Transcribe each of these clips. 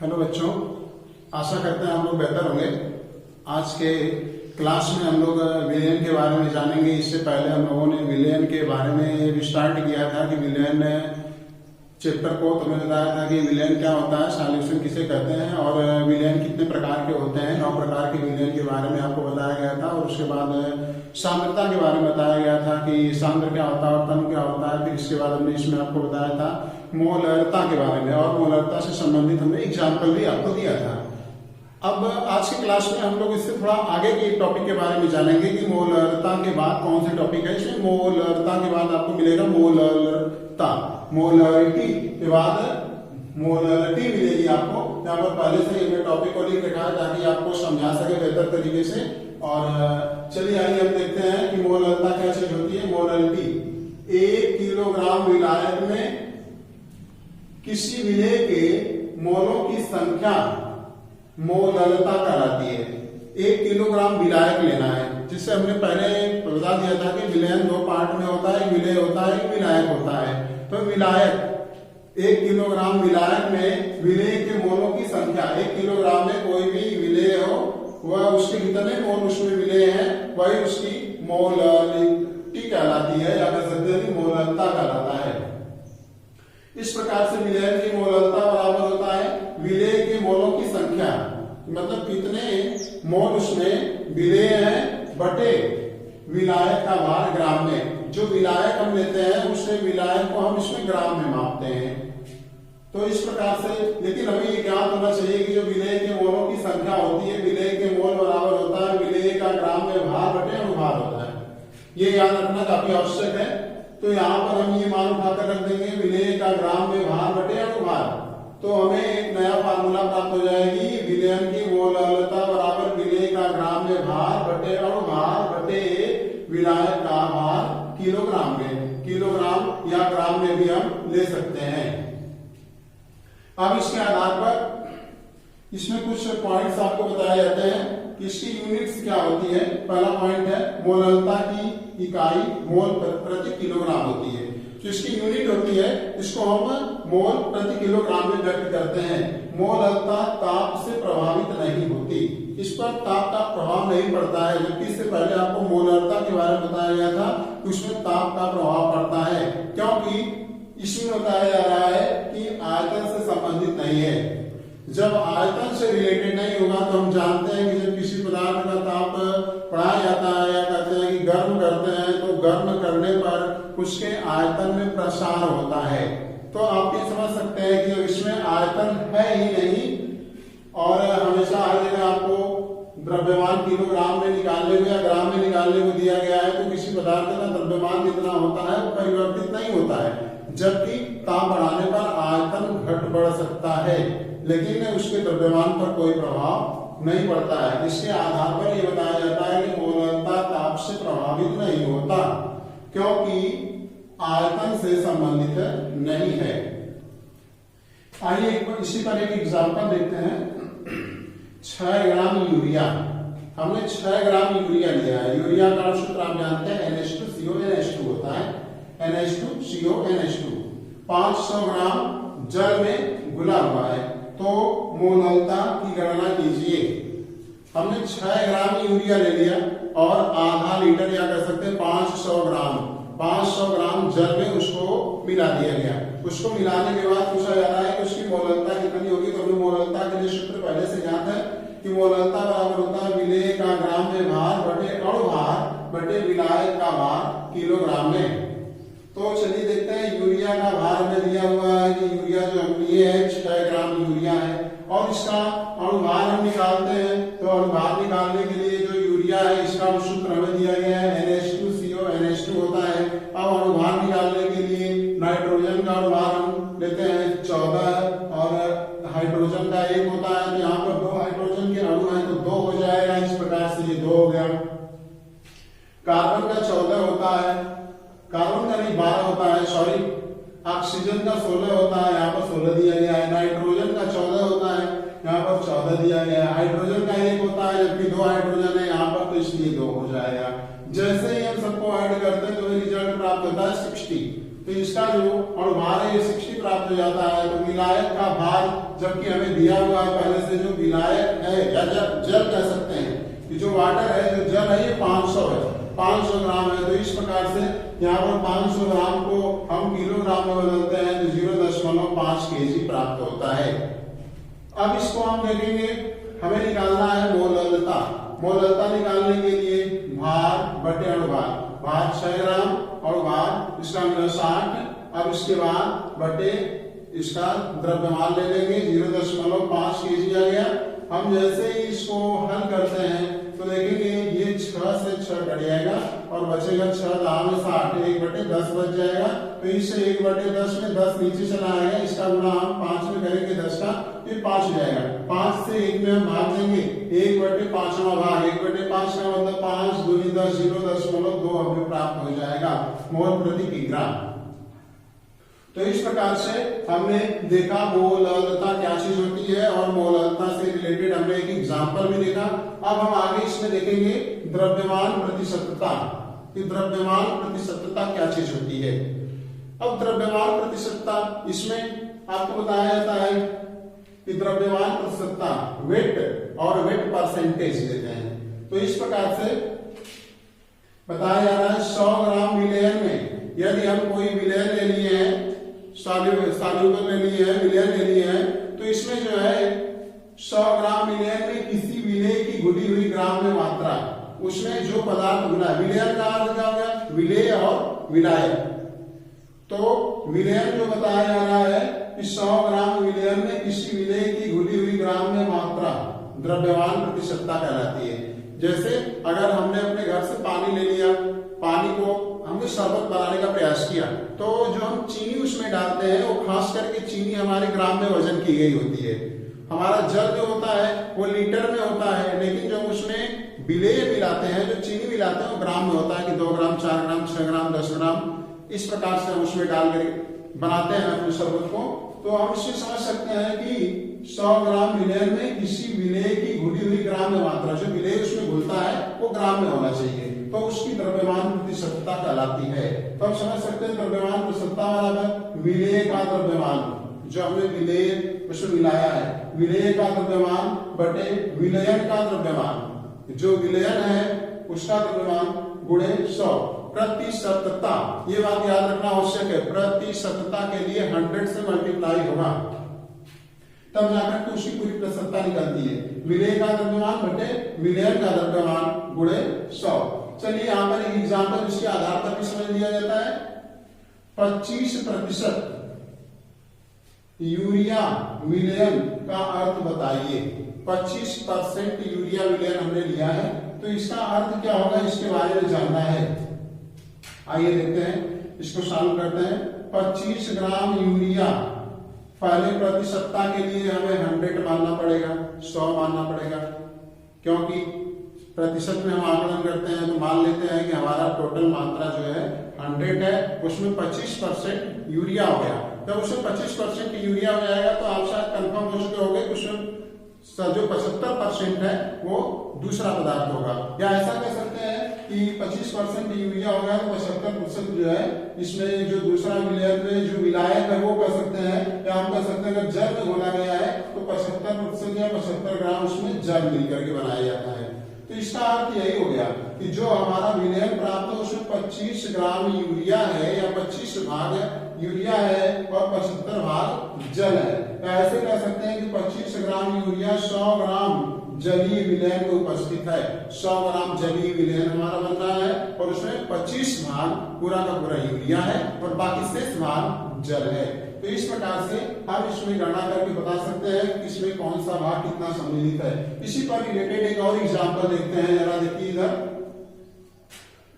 Hello बच्चों, आशा करते हैं हम लोग बेहतर होंगे। आज के क्लास में हम लोग विलयन के बारे में जानेंगे। इससे पहले हम लोगों ने विलयन के बारे में स्टार्ट किया था कि विलयन चैप्टर को तुम्हें बताया था कि विलयन क्या होता है, सॉल्यूशन किसे कहते हैं और विलयन कितने प्रकार के होते हैं। 9 प्रकार के विलयन के बारे में आपको बताया गया था और उसके बाद सांद्रता के बारे में बताया गया था कि सांद्र क्या होता है और तन क्या होता है। फिर इसके बाद हमने इसमें आपको बताया था मोलरता के बारे में और मोलरता से संबंधित हमने एग्जाम्पल भी आपको दिया था। अब आज की क्लास में हम लोग इससे थोड़ा आगे के टॉपिक के बारे में जानेंगे कि मोलरता के बाद कौन से टॉपिक है। इसमें मोलरता के बाद आपको मिलेगा मोलरता, मोलरिटी के बाद मोलरिटी मिलेगी आपको। यहाँ पर पहले से हमने टॉपिक को लिख रखा है ताकि आपको समझा सके बेहतर तरीके से। और चलिए आइए हम देखते हैं कि मोलरता क्या चीज होती है। मोलरिटी 1 किलोग्राम विलायक में किसी विलेय के मोलों की संख्या मोलरता कहलाती है। 1 किलोग्राम विलायक लेना है, जिससे हमने पहले बता दिया था कि विलयन 2 पार्ट में होता है, एक विलेय होता है, एक विलायक होता है। तो विलायक 1 किलोग्राम विलायक में विलेय के मोलों की संख्या, 1 किलोग्राम में कोई भी विलेय हो वह उसके कितने मोल उसमें विलेय है वही उसकी मोलरिटी कहलाती है या कह सकते हैं मोलरता कहलाता है। इस प्रकार से विलयन की मोलरता बराबर होता है विलेय के मोलों की संख्या, मतलब कितने मोल उसमें विलेय है बटे विलायक का भार ग्राम में। जो विलायक हम लेते हैं उससे विलायक को हम इसमें ग्राम में मापते हैं। तो इस प्रकार से, लेकिन हमें ये ज्ञात होना चाहिए कि जो विलेय के मोलों की संख्या होती है, विलेय के मोल बराबर होता है विलेय का ग्राम में भार बटे अनुभार होता है। ये याद रखना काफी आवश्यक है। तो यहाँ पर हम ये मान उठाकर रख देंगे विलेय का ग्राम में भार बटे अनुभार। तो हमें एक नया फार्मूला प्राप्त हो जाएगी, विलयन की मोलरता बराबर विलेय का ग्राम में भार बटे अनुभार बटे विलायक का भार किलोग्राम में। किलोग्राम या ग्राम में भी हम ले सकते हैं। अब इसके आधार पर इसमें कुछ पॉइंट्स आपको बताए जाते हैं कि इसकी यूनिट्स क्या होती है। पहला पॉइंट है मोलरता की इकाई मोल प्रति किलोग्राम होती है। तो इसकी यूनिट होती है, इसको हम मोल प्रति किलोग्राम में व्यक्त करते हैं। मोलरता ताप से प्रभावित नहीं होती, इस पर ताप का प्रभाव नहीं पड़ता है। जबकि इससे पहले आपको मोलरता के बारे में बताया गया था कि उसमें ताप का प्रभाव पड़ता है, क्योंकि इसमें बताया जा रहा है कि आयतन से संबंधित नहीं है। जब आयतन से रिलेटेड नहीं होगा तो हम जानते हैं कि जब किसी पदार्थ का ताप बढ़ाया जाता है या कहते हैं कि गर्म करते हैं, तो गर्म करने पर उसके आयतन में प्रसार होता है। तो आप ये समझ सकते हैं कि जब इसमें आयतन है ही नहीं और हमेशा हर जगह आपको द्रव्यमान किलोग्राम में निकालने को या ग्राम में निकालने को दिया गया है, तो किसी पदार्थ का द्रव्यमान जितना होता है वो परिवर्तित नहीं होता है। जबकि ताप बढ़ाने पर आयतन घट बढ़ सकता है, लेकिन उसके द्रव्यमान पर कोई प्रभाव नहीं पड़ता है। इसके आधार पर यह बताया जाता है कि मोलरता ताप से प्रभावित नहीं होता, क्योंकि आयतन से संबंधित नहीं है। आइए इसी पर एक एग्जांपल देखते हैं। 6 ग्राम यूरिया, हमने 6 ग्राम यूरिया लिया है। यूरिया का सूत्र आप जानते हैं NH2CONH2 होता है, NH2CONH2। 500 ग्राम जल में घुला हुआ है, तो मोलरता की गणना कीजिए। हमने 6 ग्राम यूरिया ले लिया और आधा लीटर या कह सकते हैं 500 ग्राम जल में उसको मिला दिया गया। उसको मिलाने के बाद पूछा जा रहा है कि उसकी मोलरता कितनी होगी। तो हमें मोलरता के लिए सूत्र पहले से ज्ञात है कि मोलरता बराबर होता है विलेय का ग्राम में भार बटे अणुभार बटे विलायक का भार किलोग्राम में। तो चलिए देखते हैं, यूरिया का भार हमें दिया हुआ है कि यूरिया जो हम लिए है 6 ग्राम यूरिया है और इसका अणुभार हम निकालते हैं। तो अणुभार निकालने के लिए जो यूरिया है इसका सूत्र हमें दिया गया है NH2CONH2 होता है। अब अणुभार निकालने के लिए नाइट्रोजन का अणुभार हम लेते हैं 14 और हाइड्रोजन का 1 होता है। तो यहाँ पर 2 हाइड्रोजन के अणु है तो 2 हो जाएगा। इस प्रकार से ये 2 हो गया। कार्बन का 14 होता है, कार्बन का नहीं 12 होता है, सॉरी। ऑक्सीजन का 16 होता है, यहाँ पर 16 दिया गया है। नाइट्रोजन का 14 होता है, यहाँ पर 14 दिया गया है। हाइड्रोजन का 1 होता है, जबकि 2 हाइड्रोजन है यहाँ पर, तो इसलिए 2 हो जाएगा। जैसे ही हम सबको ऐड करते हैं तो रिजल्ट प्राप्त होता है 60। तो इसका जो अणुभार है ये 60 प्राप्त हो जाता है। तो विलायक का भार जबकि हमें दिया हुआ है पहले से जो विलायक है या जल कह सकते हैं कि जो वाटर है, जो जल है, ये 500 है, 500 ग्राम है। तो इस प्रकार से यहाँ पर 500 ग्राम को हम किलोग्राम में बदलते हैं तो 0.5 kg प्राप्त होता है। अब इसको हम देखेंगे, हमें निकालना है मोललता। मोललता निकालने के लिए भार बटे अणुभार, भार 6 ग्राम और भार इसका मिला 60। अब इसके बाद बटे इसका द्रव्यमान ले लेंगे, 0.5 kg आ गया। हम जैसे ही इसको हल करते हैं तो देखेंगे ये 6 से 6 कट जाएगा और बचेगा 6 दाम में 60, 1/10 बच जाएगा। तो इससे 1/10 में 10 नीचे चला आएगा, इसका गुणा हम 5 में करेंगे 10 का, ये 5 हो जाएगा। 5 से 1 में हम भाग देंगे, 1/5वां भाग, 1/5 का मतलब 5 दूनी 10, 0.2 हमें प्राप्त हो जाएगा मोल प्रति किग्रा। तो इस प्रकार से हमने देखा मोललता क्या चीज होती है और मोललता से रिलेटेड हमने एक एग्जांपल भी देखा। अब हम आगे इसमें देखेंगे द्रव्यमान प्रतिशतता, कि द्रव्यमान प्रतिशतता क्या चीज होती है। अब द्रव्यमान प्रतिशतता, इसमें आपको बताया जाता है कि द्रव्यमान प्रतिशतता वेट और वेट परसेंटेज देते हैं। तो इस प्रकार से बताया जा रहा है 100 ग्राम विलयन में यदि हम कोई विलयन ले लिए हैं, सॉल्यूबल ले लिए हैं, विलयन ले लिए हैं, तो इसमें जो है 100 ग्राम विलयन में किसी विलेय की घुली हुई ग्राम में मात्रा, उसमें जो पदार्थ घुला है, विलयन का अर्थ क्या हो गया, विलेय और विलायक। तो विलयन जो बताया जा रहा है कि 100 ग्राम विलयन में किसी विलेय की घुली हुई ग्राम में मात्रा द्रव्यमान प्रतिशतता कहलाती है। जैसे अगर हमने अपने घर से पानी ले लिया, पानी को हमने शरबत बनाने का प्रयास किया, तो जो हम चीनी उसमें डालते हैं वो खास करके चीनी हमारे ग्राम में वजन की गई होती है। हमारा जल जो होता है वो लीटर में होता है, लेकिन जब उसमें विलेय मिलाते हैं, जो चीनी मिलाते हैं, वो ग्राम में होता है कि 2 ग्राम, 4 ग्राम, 6 ग्राम, 10 ग्राम, इस प्रकार से हम उसमें डालकर बनाते हैं अपने शरबत को। तो हम इससे समझ सकते हैं कि 100 ग्राम विलयन में किसी विलेय की घुली हुई ग्राम में मात्रा, जो विलेय उसमें घुलता है वो ग्राम में होना चाहिए, तो उसकी द्रव्यमान प्रतिशतता कहलाती है। तो हम समझ सकते हैं द्रव्यमान प्रतिशतता बराबर विलेय का द्रव्यमान, जो हमने विलेय उसमें मिलाया है, विलेय का द्रव्यमान बटे विलयन का द्रव्यमान, जो विलयन है उसका द्रव्यमान गुणे 100। प्रतिशतता, ये बात याद रखना आवश्यक है, प्रतिशतता के लिए 100 से मल्टीप्लाई होगा तब जाकर के उसकी पूरी प्रतिशतता निकलती है। विलेय का द्रव्यमान बटे विलयन का द्रव्यमान गुणे 100। चलिए यहाँ पर एक एग्जाम्पल इसके आधार पर भी समझ लिया जाता है। 25% यूरिया विलयन का अर्थ बताइए। 25% यूरिया विलयन हमने लिया है, तो इसका अर्थ क्या होगा, इसके बारे में जानना है। आइए देखते हैं, इसको सॉल्व करते हैं। 25 ग्राम यूरिया, पहले प्रतिशतता के लिए हमें 100 मानना पड़ेगा, 100 मानना पड़ेगा, क्योंकि प्रतिशत में हम आकलन करते हैं तो मान लेते हैं कि हमारा टोटल मात्रा जो है 100 है, उसमें 25% यूरिया हो गया। जब उसमें 25% यूरिया हो जाएगा तो आप शायद कंफर्म हो चुके होंगे कि उसमें जो 75% है वो दूसरा पदार्थ होगा, या ऐसा कह सकते हैं कि 25% यूरिया होगा तो 75% जो है इसमें जो दूसरा विलयन में जो विलायक है वो कह सकते हैं, या हम कह सकते हैं अगर जल में घोला गया है तो 75% या 75 ग्राम उसमें जल मिलकर के बनाया जाता है। तो इसका अर्थ यही हो गया कि जो हमारा विलयन प्राप्त है उसमें 25 ग्राम यूरिया है या 25 भाग यूरिया है और 75 भाग जल है। तो ऐसे कह सकते हैं कि 25 ग्राम यूरिया 100 ग्राम जलीय विलयन में उपस्थित है। 100 ग्राम जलीय विलयन हमारा बन रहा है और उसमें 25 भाग पूरा का पूरा यूरिया है और बाकी शेष भाग जल है। तो इस प्रकार से हम इसमें गणना करके बता सकते हैं कि इसमें कौन सा भाग कितना सम्मिलित है। इसी पर रिलेटेड एक और एग्जांपल देखते हैं, जरा देखिए इधर।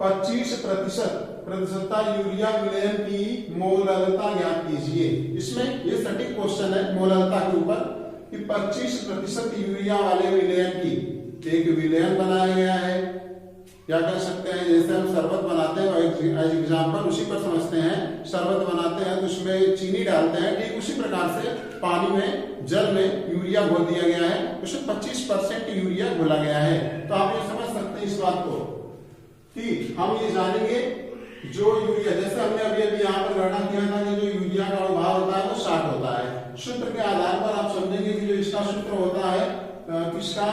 25% प्रतिशतता यूरिया विलयन की मोललता ज्ञात कीजिए। इसमें ये सटीक क्वेश्चन है मोललता के ऊपर कि 25% यूरिया वाले विलयन की एक विलयन बनाया गया है, क्या कह सकते हैं जैसे हम शरबत बनाते हैं, एज एग्जाम्पल उसी पर समझते हैं। शरबत बनाते हैं तो उसमें चीनी डालते हैं, ठीक उसी प्रकार से पानी में जल में यूरिया घोल दिया गया है, उसमें 25% यूरिया घोला गया है। तो आप ये समझ सकते हैं इस बात को कि हम ये जानेंगे जो यूरिया, जैसे हमने अभी अभी यहाँ पर गणना किया था कि जो यूरिया का अनुभाग होता है वो 60 होता है। सूत्र के आधार पर आप समझेंगे कि जो इसका सूत्र होता है किसका,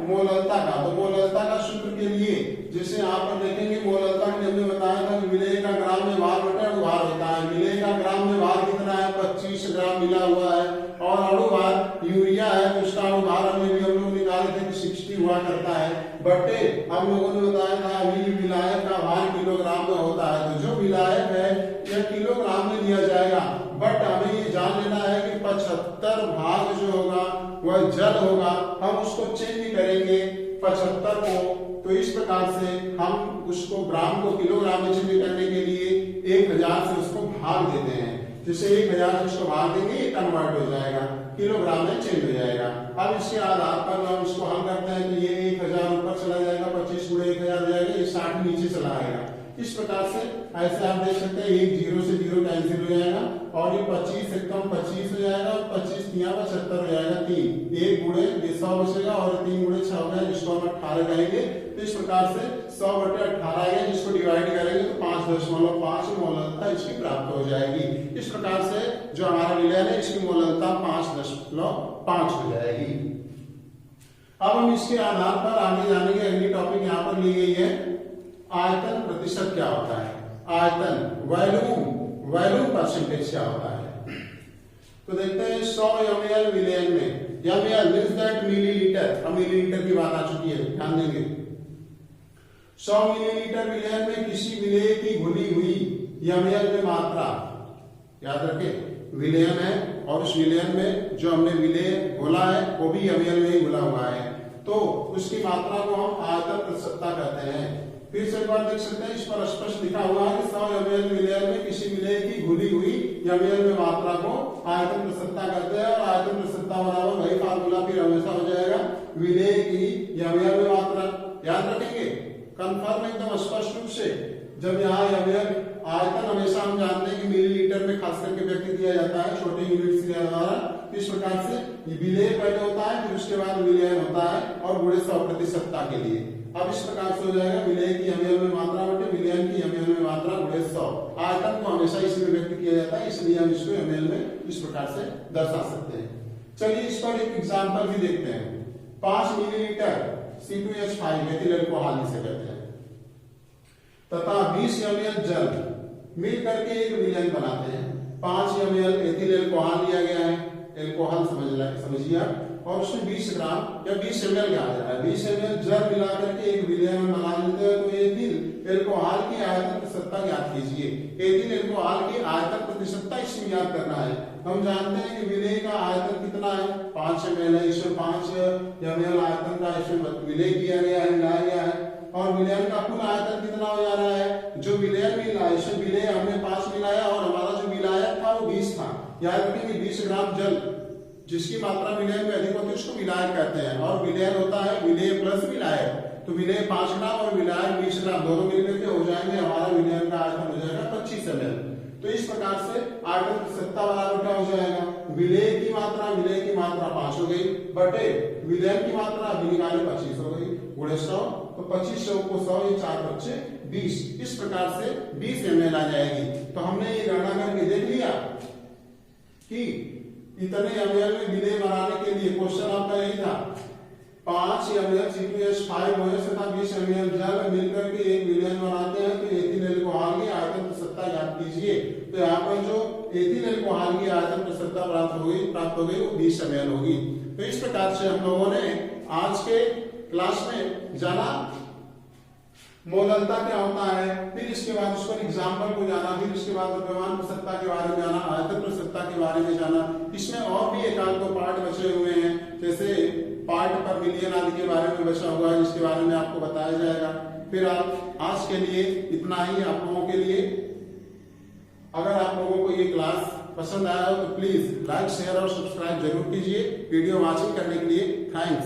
मोललता का। तो मोललता का सूत्र के लिए जैसे आप देखेंगे मोललता में हमने बताया था कि विलेय का ग्राम में भार बटे अणुभार होता है। विलेय का ग्राम में भार कितना है, 25 ग्राम मिला हुआ है। और अणुभार यूरिया है तो उसका अणुभार हमें भी हम लोग निकाले थे कि 60 हुआ करता है, बटे हम लोगों ने बताया था अभी विलायक का भार किलोग्राम में होता है। तो जो विलायक है यह किलोग्राम में दिया जाएगा, बट हमें ये जान लेना है कि 75 भाग जो होगा वह जल होगा। हम उसको चेंज करेंगे 75 को, तो इस प्रकार से हम उसको ग्राम को किलोग्राम में चेंज करने के लिए 1000 से उसको भाग देते हैं। जैसे 1000 से उसको भाग देंगे ये कन्वर्ट हो जाएगा, किलोग्राम में चेंज हो जाएगा। अब इसके आधार पर हम इसको हल करते हैं तो ये 1000 ऊपर चला जाएगा, 25 गुणे 1000 हो जाएगा, ये 60 नीचे चला आएगा। इस प्रकार से ऐसे आप देख सकते हैं 1 0 से 0 कैंसिल हो जाएगा और ये 25 से कम 25 हो जाएगा और 25 तिया 75 हो जाएगा 3, 1 गुणे 100 बचेगा और 3 गुणे 6 हो गया, जिसको हम 18 कहेंगे। तो इस प्रकार से 100 बटे 18 आएगा, जिसको डिवाइड करेंगे तो 5.5 मोललता इसकी प्राप्त हो जाएगी। इस प्रकार से जो हमारा विलयन है इसकी मोललता 5.5 हो जाएगी। अब हम इसके आधार पर आगे जानेंगे। अगली टॉपिक यहाँ पर ली गई है आयतन प्रतिशत क्या होता है, आयतन वॉल्यूम परसेंटेज क्या होता है। तो देखते हैं 100 ml विलयन में, ml मींस दैट मिलीलीटर, अब मिलीलीटर की बात आ चुकी है, ध्यान देंगे। 100 मिलीलीटर विलयन में किसी विलेय की घुली हुई ml में मात्रा, याद रखें विलयन है और उस विलयन में जो हमने विलेय घोला है वो भी ml में ही घुला हुआ है, तो उसकी मात्रा को हम आयतन प्रतिशतता कहते हैं। फिर से एक बार देख सकते हैं, इस पर स्पष्ट लिखा हुआ है कि 100 ml विलयन में किसी विलेय की घुली हुई ml में मात्रा को आयतन प्रतिशतता कहते हैं। और आयतन प्रतिशतता बराबर वही फार्मूला फिर हमेशा हो जाएगा विलेय की ml में मात्रा, याद रखेंगे कंफर्म एकदम स्पष्ट रूप से। जब यहाँ ml आयतन हमेशा हम जानते हैं कि मिलीलीटर में खास करके व्यक्त किया जाता है छोटे यूनिट के द्वारा। इस प्रकार से विलेय पहले होता है, फिर उसके बाद विलयन होता है और गुणे 100 प्रतिशतता के लिए। अब इस प्रकार से हो जाएगा विलेय की ml में मात्रा बटे विलयन की ml में मात्रा गुणे 100। आयतन को हमेशा इसमें व्यक्त किया जाता है, इसलिए हम इसको ml में इस प्रकार से दर्शा सकते हैं। चलिए इस पर एक एग्जांपल भी देखते हैं। 5 मिलीलीटर C2H5 एथिल अल्कोहल जिसे कहते हैं तथा 20 ml जल मिल करके एक विलयन बनाते हैं। 5 ml एथिल अल्कोहल लिया गया है, अल्कोहल समझिए आप, और उसमें 20 ग्राम या 20 ml क्या आ जा रहा है, 20 ml जल मिला करके एक विलयन बना लेते हैं। तो एथिल अल्कोहल की आयतन प्रतिशतता ज्ञात कीजिए। एथिल अल्कोहल की आयतन प्रतिशतता इसमें ज्ञात करना है। हम जानते हैं कि विलेय का आयतन कितना है, 5 ml है, इसमें 5 ml आयतन का इसमें विलेय किया गया है, मिलाया गया है। और विलयन का कुल आयतन कितना हो जा रहा है, जो विलयन मिला है इसमें विलेय हमने 5 मिलाया और हमारा जो विलायक था वो 20 था। याद रखेंगे 20 ग्राम जल जिसकी मात्रा विलयन में अधिक होती है उसको विलायक कहते हैं। और विलयन होता है विलेय प्लस विलायक, तो विलेय 5 ग्राम और विलायक 20 ग्राम दोनों मिलकर के हो जाएंगे, हमारा विलयन का आयतन हो जाएगा 25 ml। तो इस प्रकार से आयतन प्रतिशतता बराबर क्या हो जाएगा, विलेय की मात्रा 5 हो गई बटे विलयन की मात्रा अभी निकाले 25 हो गई गुणे 100। तो 25 को 100 ये 4 बच्चे 20, इस प्रकार से 20 ml आ जाएगी। तो हमने ये गणना करके देख लिया कि इतने ml में विलेय बनाने के लिए क्वेश्चन आपका यही था 5 ml C2H5 OH तथा 20 ml जल मिलकर के एक विलयन बनाते हैं। तो एथिल अल्कोहल की आयतन प्रतिशतता ज्ञात कीजिए। तो यहाँ पर जो एथिल अल्कोहल की आयतन प्रतिशतता प्राप्त हो गई वो 20 ml होगी। तो इस प्रकार से हम लोगों ने आज के क्लास में जाना मोललता क्या होता है, फिर इसके बाद उस पर एग्जाम्पल को जाना, फिर उसके बाद द्रव्यमान प्रतिशतता के बारे में जाना, आयतन प्रतिशतता के बारे में जाना। इसमें और भी एक आध 2 पार्ट बचे हुए हैं, जैसे पार्ट पर मिलियन आदि के बारे में बचा हुआ है जिसके बारे में आपको बताया जाएगा। फिर आप आज के लिए इतना ही आप लोगों के लिए। अगर आप लोगों को ये क्लास पसंद आया हो तो प्लीज लाइक शेयर और सब्सक्राइब जरूर कीजिए। वीडियो वॉचिंग करने के लिए थैंक्स।